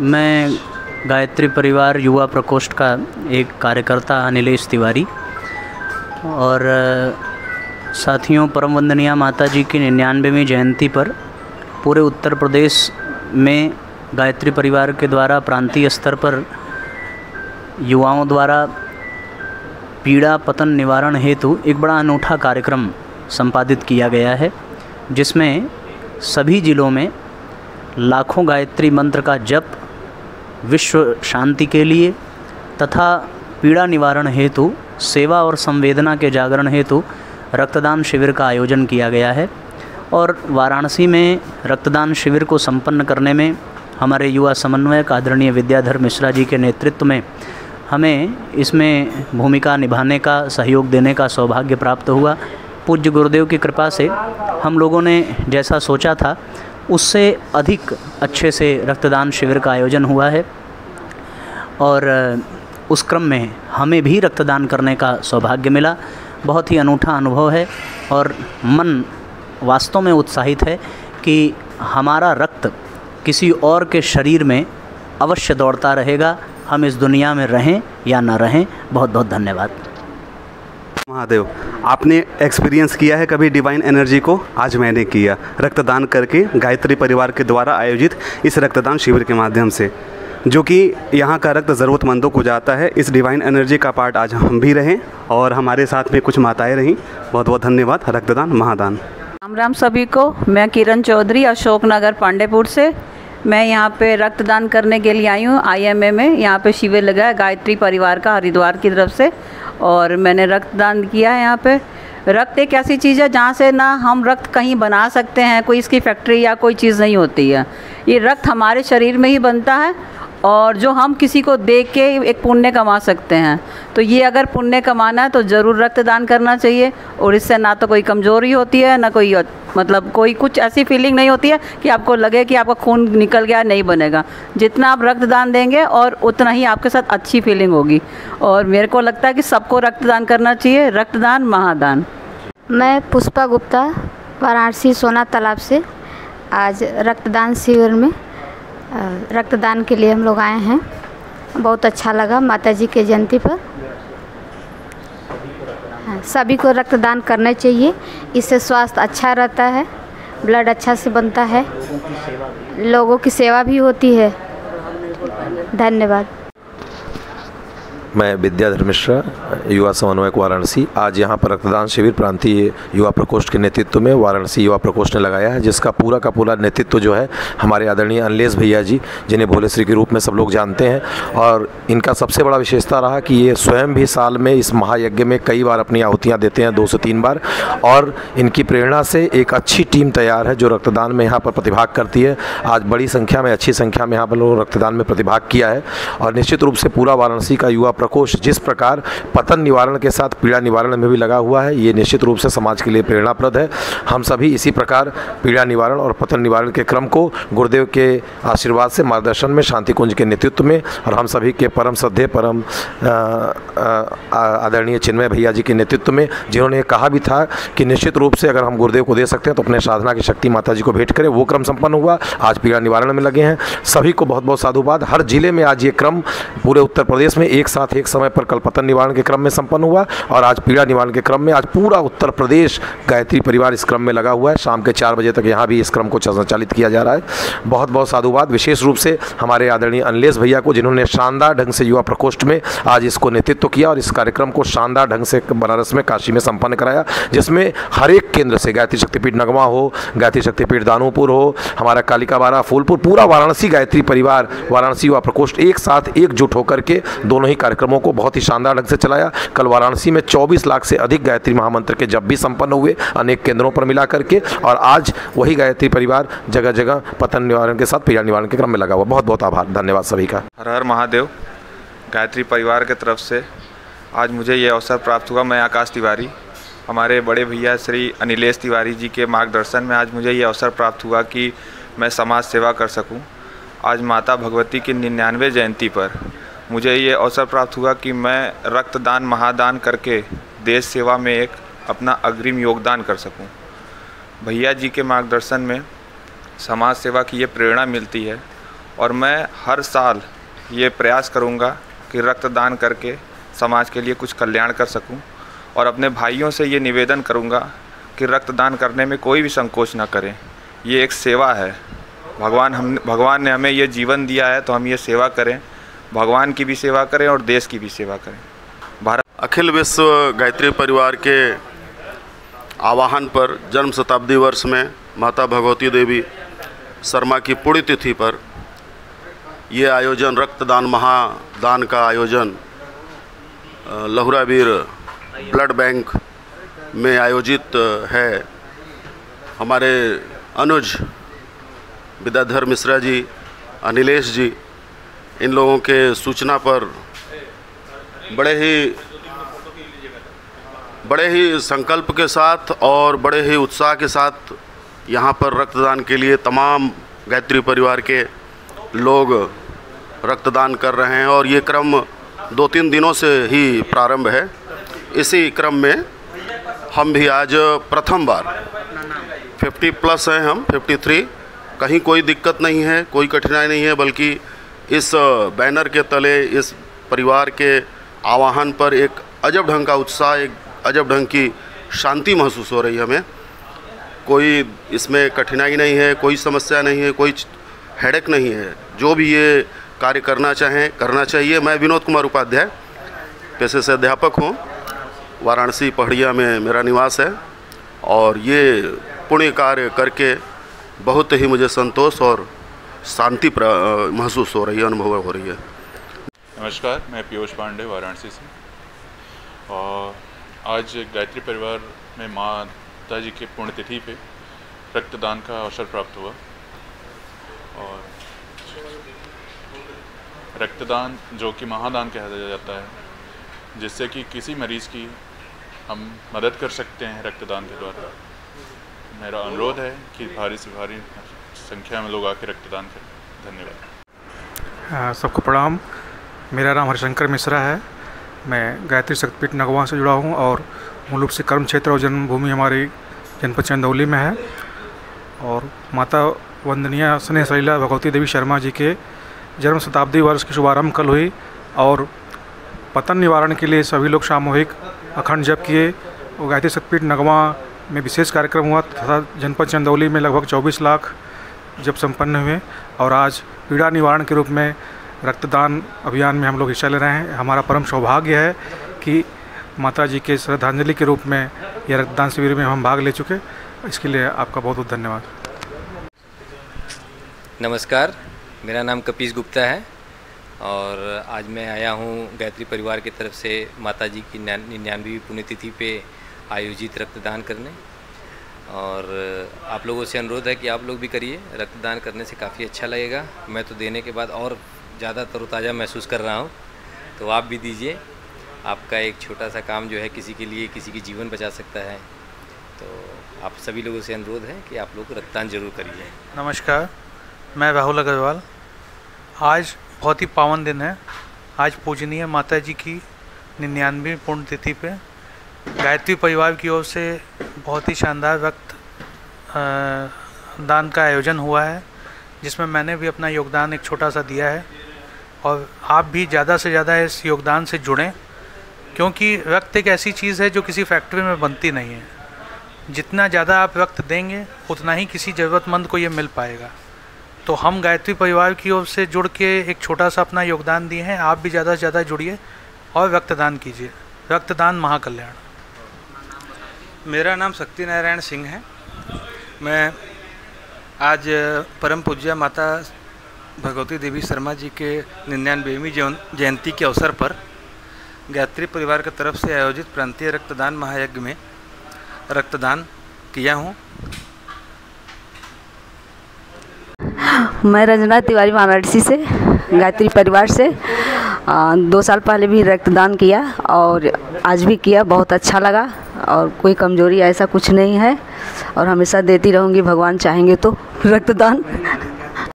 मैं गायत्री परिवार युवा प्रकोष्ठ का एक कार्यकर्ता अनिलेश तिवारी और साथियों, परम वंदनीय माता जी की 99वीं जयंती पर पूरे उत्तर प्रदेश में गायत्री परिवार के द्वारा प्रांतीय स्तर पर युवाओं द्वारा पीड़ा पतन निवारण हेतु एक बड़ा अनूठा कार्यक्रम संपादित किया गया है, जिसमें सभी ज़िलों में लाखों गायत्री मंत्र का जप विश्व शांति के लिए तथा पीड़ा निवारण हेतु, सेवा और संवेदना के जागरण हेतु रक्तदान शिविर का आयोजन किया गया है। और वाराणसी में रक्तदान शिविर को संपन्न करने में हमारे युवा समन्वयक आदरणीय विद्याधर मिश्रा जी के नेतृत्व में हमें इसमें भूमिका निभाने का, सहयोग देने का सौभाग्य प्राप्त हुआ। पूज्य गुरुदेव की कृपा से हम लोगों ने जैसा सोचा था उससे अधिक अच्छे से रक्तदान शिविर का आयोजन हुआ है और उस क्रम में हमें भी रक्तदान करने का सौभाग्य मिला। बहुत ही अनूठा अनुभव है और मन वास्तव में उत्साहित है कि हमारा रक्त किसी और के शरीर में अवश्य दौड़ता रहेगा, हम इस दुनिया में रहें या ना रहें। बहुत बहुत धन्यवाद। महादेव, आपने एक्सपीरियंस किया है कभी डिवाइन एनर्जी को? आज मैंने किया, रक्तदान करके गायत्री परिवार के द्वारा आयोजित इस रक्तदान शिविर के माध्यम से, जो कि यहाँ का रक्त ज़रूरतमंदों को जाता है। इस डिवाइन एनर्जी का पार्ट आज हम भी रहें और हमारे साथ में कुछ माताएं रहीं। बहुत बहुत धन्यवाद। रक्तदान महादान। राम राम सभी को। मैं किरण चौधरी, अशोकनगर पांडेपुर से। मैं यहाँ पे रक्तदान करने के लिए आई हूँ। IMA में यहाँ पे शिविर लगा है गायत्री परिवार का हरिद्वार की तरफ से, और मैंने रक्तदान किया है। यहाँ पे रक्त एक ऐसी चीज़ है जहाँ से ना हम रक्त कहीं बना सकते हैं, कोई इसकी फैक्ट्री या कोई चीज़ नहीं होती है। ये रक्त हमारे शरीर में ही बनता है और जो हम किसी को दे के एक पुण्य कमा सकते हैं। तो ये अगर पुण्य कमाना है तो ज़रूर रक्तदान करना चाहिए। और इससे ना तो कोई कमज़ोरी होती है, ना कोई मतलब कोई कुछ ऐसी फीलिंग नहीं होती है कि आपको लगे कि आपका खून निकल गया, नहीं बनेगा। जितना आप रक्तदान देंगे और उतना ही आपके साथ अच्छी फीलिंग होगी। और मेरे को लगता है कि सबको रक्तदान करना चाहिए। रक्तदान महादान। मैं पुष्पा गुप्ता, वाराणसी सोना तालाब से। आज रक्तदान शिविर में रक्तदान के लिए हम लोग आए हैं। बहुत अच्छा लगा माता जी के जयंती पर। सभी को रक्तदान करना चाहिए, इससे स्वास्थ्य अच्छा रहता है, ब्लड अच्छा से बनता है, लोगों की सेवा भी होती है। धन्यवाद। मैं विद्याधर मिश्रा, युवा समन्वयक वाराणसी। आज यहाँ पर रक्तदान शिविर प्रांतीय युवा प्रकोष्ठ के नेतृत्व में वाराणसी युवा प्रकोष्ठ ने लगाया है, जिसका पूरा का पूरा नेतृत्व जो है हमारे आदरणीय अनिलेश भैया जी, जिन्हें भोले श्री के रूप में सब लोग जानते हैं। और इनका सबसे बड़ा विशेषता रहा कि ये स्वयं भी साल में इस महायज्ञ में कई बार अपनी आहुतियाँ देते हैं, 2 से 3 बार। और इनकी प्रेरणा से एक अच्छी टीम तैयार है जो रक्तदान में यहाँ पर प्रतिभाग करती है। आज बड़ी संख्या में, अच्छी संख्या में यहाँ पर लोग रक्तदान में प्रतिभाग किया है। और निश्चित रूप से पूरा वाराणसी का युवा प्रकोष्ठ जिस प्रकार पतन निवारण के साथ पीड़ा निवारण में भी लगा हुआ है, ये निश्चित रूप से समाज के लिए प्रेरणाप्रद है। हम सभी इसी प्रकार पीड़ा निवारण और पतन निवारण के क्रम को गुरुदेव के आशीर्वाद से, मार्गदर्शन में, शांति कुंज के नेतृत्व में और हम सभी के परम श्रद्धेय, परम आदरणीय चिन्मय भैया जी के नेतृत्व में, जिन्होंने कहा भी था कि निश्चित रूप से अगर हम गुरुदेव को दे सकते हैं तो अपने साधना की शक्ति माता जी को भेंट करें, वो क्रम संपन्न हुआ। आज पीड़ा निवारण में लगे हैं। सभी को बहुत बहुत साधुवाद। हर जिले में आज ये क्रम पूरे उत्तर प्रदेश में एक साथ एक समय पर कल पतन निवारण के क्रम में संपन्न हुआ और आज पीड़ा निवारण के क्रम में आज पूरा उत्तर प्रदेश गायत्री परिवार इस क्रम में लगा हुआ है। शाम के 4 बजे तक यहाँ भी इस क्रम को संचालित किया जा रहा है। बहुत बहुत साधुवाद। विशेष रूप से हमारे आदरणीय अनिलेश भैया को, जिन्होंने शानदार ढंग से युवा प्रकोष्ठ में आज इसको नेतृत्व किया और इस कार्यक्रम को शानदार ढंग से बनारस में, काशी में संपन्न कराया, जिसमें हर एक केंद्र से, गायत्री शक्तिपीठ नगमा हो, गायत्री शक्तिपीठ दानूपुर हो, हमारा कालिकाबारा, फूलपुर, पूरा वाराणसी गायत्री परिवार, वाराणसी युवा प्रकोष्ठ एक साथ एकजुट होकर के दोनों ही कार्यक्रमों को बहुत ही शानदार ढंग से चलाया। कल वाराणसी में 24 लाख से अधिक गायत्री महामंत्र के जप भी संपन्न हुए अनेक केंद्रों पर मिला करके, और आज वही गायत्री परिवार जगह जगह पतन निवारण के साथ पीड़ा निवारण के क्रम में लगा हुआ। बहुत बहुत आभार, धन्यवाद सभी का। हर हर महादेव। गायत्री परिवार के तरफ से आज मुझे ये अवसर प्राप्त हुआ। मैं आकाश तिवारी, हमारे बड़े भैया श्री अनिलेश तिवारी जी के मार्गदर्शन में आज मुझे ये अवसर प्राप्त हुआ कि मैं समाज सेवा कर सकूं। आज माता भगवती की 99वें जयंती पर मुझे ये अवसर प्राप्त हुआ कि मैं रक्तदान महादान करके देश सेवा में एक अपना अग्रिम योगदान कर सकूं। भैया जी के मार्गदर्शन में समाज सेवा की ये प्रेरणा मिलती है और मैं हर साल ये प्रयास करूँगा कि रक्तदान करके समाज के लिए कुछ कल्याण कर सकूं, और अपने भाइयों से ये निवेदन करूंगा कि रक्तदान करने में कोई भी संकोच ना करें। ये एक सेवा है। भगवान ने हमें ये जीवन दिया है, तो हम ये सेवा करें, भगवान की भी सेवा करें और देश की भी सेवा करें। भारत अखिल विश्व गायत्री परिवार के आह्वान पर जन्म शताब्दी वर्ष में माता भगवती देवी शर्मा की पुण्यतिथि पर ये आयोजन, रक्तदान महादान का आयोजन लहुरावीर ब्लड बैंक में आयोजित है। हमारे अनुज विद्याधर मिश्रा जी, अनिलेश जी, इन लोगों के सूचना पर बड़े ही संकल्प के साथ और बड़े ही उत्साह के साथ यहाँ पर रक्तदान के लिए तमाम गायत्री परिवार के लोग रक्तदान कर रहे हैं और ये क्रम 2-3 दिनों से ही प्रारंभ है। इसी क्रम में हम भी आज प्रथम बार 50+ हैं, हम 53, कहीं कोई दिक्कत नहीं है, कोई कठिनाई नहीं है, बल्कि इस बैनर के तले इस परिवार के आह्वान पर एक अजब ढंग का उत्साह, एक अजब ढंग की शांति महसूस हो रही है हमें। कोई इसमें कठिनाई नहीं है, कोई समस्या नहीं है, कोई हेडेक नहीं है। जो भी ये कार्य करना चाहें करना चाहिए। मैं विनोद कुमार उपाध्याय, पेशे से अध्यापक हूँ। वाराणसी पहाड़िया में मेरा निवास है और ये पुण्य कार्य करके बहुत ही मुझे संतोष और शांति महसूस हो रही है, अनुभव हो रही है। नमस्कार, मैं पीयूष पांडे वाराणसी से, और आज गायत्री परिवार में माता जी के पुण्यतिथि पे रक्तदान का अवसर प्राप्त हुआ। और रक्तदान जो कि महादान कहा जाता है, जिससे कि किसी मरीज़ की हम मदद कर सकते हैं रक्तदान के द्वारा। मेरा अनुरोध है कि भारी से भारी संख्या में लोग आके रक्तदान करें। धन्यवाद। सबको प्रणाम। मेरा नाम हरिशंकर मिश्रा है। मैं गायत्री शक्तिपीठ नगवां से जुड़ा हूँ और मूल रूप से कर्म क्षेत्र और जन्मभूमि हमारी जनपद चंदौली में है। और माता वंदनीय स्नेह सलीला भगवती देवी शर्मा जी के जन्म शताब्दी वर्ष की शुभारंभ कल हुई और पतन निवारण के लिए सभी लोग सामूहिक अखंड जप किए। और गायत्री शक्तिपीठ नगवां में विशेष कार्यक्रम हुआ तथा जनपद चंदौली में लगभग 24 लाख जप संपन्न हुए। और आज पीड़ा निवारण के रूप में रक्तदान अभियान में हम लोग हिस्सा ले रहे हैं। हमारा परम सौभाग्य है कि माता जी के श्रद्धांजलि के रूप में यह रक्तदान शिविर में हम भाग ले चुके। इसके लिए आपका बहुत बहुत धन्यवाद। नमस्कार, मेरा नाम कपीश गुप्ता है और आज मैं आया हूँ गायत्री परिवार की तरफ से माता जी की 99वीं पुण्यतिथि पे आयोजित रक्तदान करने। और आप लोगों से अनुरोध है कि आप लोग भी करिए। रक्तदान करने से काफ़ी अच्छा लगेगा। मैं तो देने के बाद और ज़्यादा तरोताज़ा महसूस कर रहा हूँ, तो आप भी दीजिए। आपका एक छोटा सा काम जो है किसी के लिए किसी की जीवन बचा सकता है। तो आप सभी लोगों से अनुरोध है कि आप लोग रक्तदान जरूर करिए। नमस्कार, मैं राहुल अग्रवाल। आज बहुत ही पावन दिन है। आज पूजनीय माता जी की 99वीं पुण्यतिथि पे गायत्री परिवार की ओर से बहुत ही शानदार रक्त दान का आयोजन हुआ है, जिसमें मैंने भी अपना योगदान एक छोटा सा दिया है। और आप भी ज़्यादा से ज़्यादा इस योगदान से जुड़ें, क्योंकि रक्त एक ऐसी चीज़ है जो किसी फैक्ट्री में बनती नहीं है। जितना ज़्यादा आप रक्त देंगे उतना ही किसी ज़रूरतमंद को ये मिल पाएगा। तो हम गायत्री परिवार की ओर से जुड़ के एक छोटा सा अपना योगदान दिए हैं। आप भी ज़्यादा से ज़्यादा जुड़िए और रक्तदान कीजिए। रक्तदान महाकल्याण। मेरा नाम शक्ति नारायण सिंह है। मैं आज परम पूज्य माता भगवती देवी शर्मा जी के 99वीं जयंती के अवसर पर गायत्री परिवार की तरफ से आयोजित प्रांतीय रक्तदान महायज्ञ में रक्तदान किया हूँ। मैं रंजना तिवारी वाराणसी से गायत्री परिवार से 2 साल पहले भी रक्तदान किया और आज भी किया। बहुत अच्छा लगा और कोई कमजोरी ऐसा कुछ नहीं है और हमेशा देती रहूँगी, भगवान चाहेंगे तो रक्तदान।